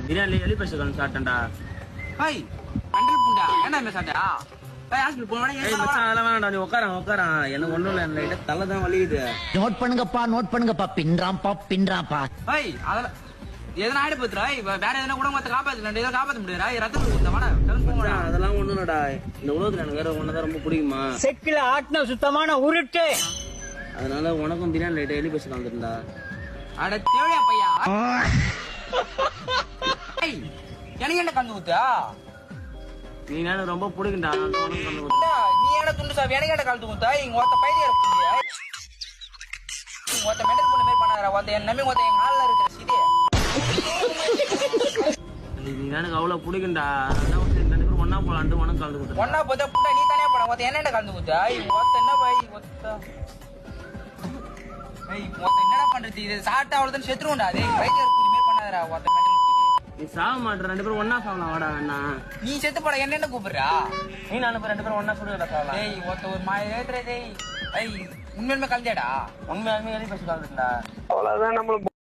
பிரியாணி எலி பசு கலந்து சாப்பிட்டேன்டா. ஹாய் கண்டல் புண்டா என்ன சாப்பிட்டா? அதெல்லாம் வேணாம்டா, நீ உட்கார. எனக்கு ஒண்ணும் இல்ல, லைட்டா தலை தான் வலிக்குது. நோட் பண்ணுங்கப்பா பின்றாம்பா. ஹாய் அதெல்லாம் எதனா ஆயிடு போத்துறா, வேற எதனா கூட மத்த காப்பாத்த முடியாதா? ரத்தம் கொடுத்தா வாடா. அதெல்லாம் ஒண்ணும் இல்லடா, இந்த உலகத்துல எனக்கு வேற ஒன்னதான் ரொம்ப பிடிக்குமா, செக்கில ஆட்டின சுத்தமான உருட்டு. அதனால உனக்கும் பிரியாணி லைட்டா எலி பசு கலந்துருந்தா. அட தேவையா பையா, எனக்கு என்ன கலந்து ஊத்தா? நீ எனக்கு ரொம்ப பிடிக்கும்டா, நீ என்ன துண்டு சாப்பிட்டு எனக்கு என்ன கலந்து ஊத்தா? இங்க ஒருத்த பைத்தியம் இருக்கு, ஒருத்த மெடல் பண்ண மாதிரி பண்ணாரா? ஒருத்த என் நம்பி ஒருத்த எங்க ஆள்ல இருக்கிற சிறிய நீ எனக்கு அவ்வளவு பிடிக்கும்டா. அதான் 2 பேரும் ஒன்னா போலான்ட்டு உனக்கு கலந்து கொடுத்தேன். ஒன்னா போத்தா புண்டா நீ தானே போட, ஒருத்த என்ன கலந்து ஊத்தா? ஒருத்த என்ன பை ஒத்த என்னடா பண்றது? இது சாப்பிட்டா அவ்வளவுதான் செத்துருவோம்டா. அதே பைத்தியம் கூடி மாதிரி பண்ணாதரா. ஒருத்த மெடல் நீ சாக மாட்டேற, 2 பேரும் ஒன்னா சாவலாம் வாடா. வேணா நீ செத்து போட என்ன கூப்பிடுறா? நீ நானும் 2 பேரும் ஒன்னா சுடுறா சாவலாம். டேய் ஒருத்த ஒரு மாதிரி ஏத்துற. டேய் உண்மையுமே கலந்தேடா. உண்மையாலுமே எலி பசு கலந்துட்டா. அவ்வளவுதான் நம்மள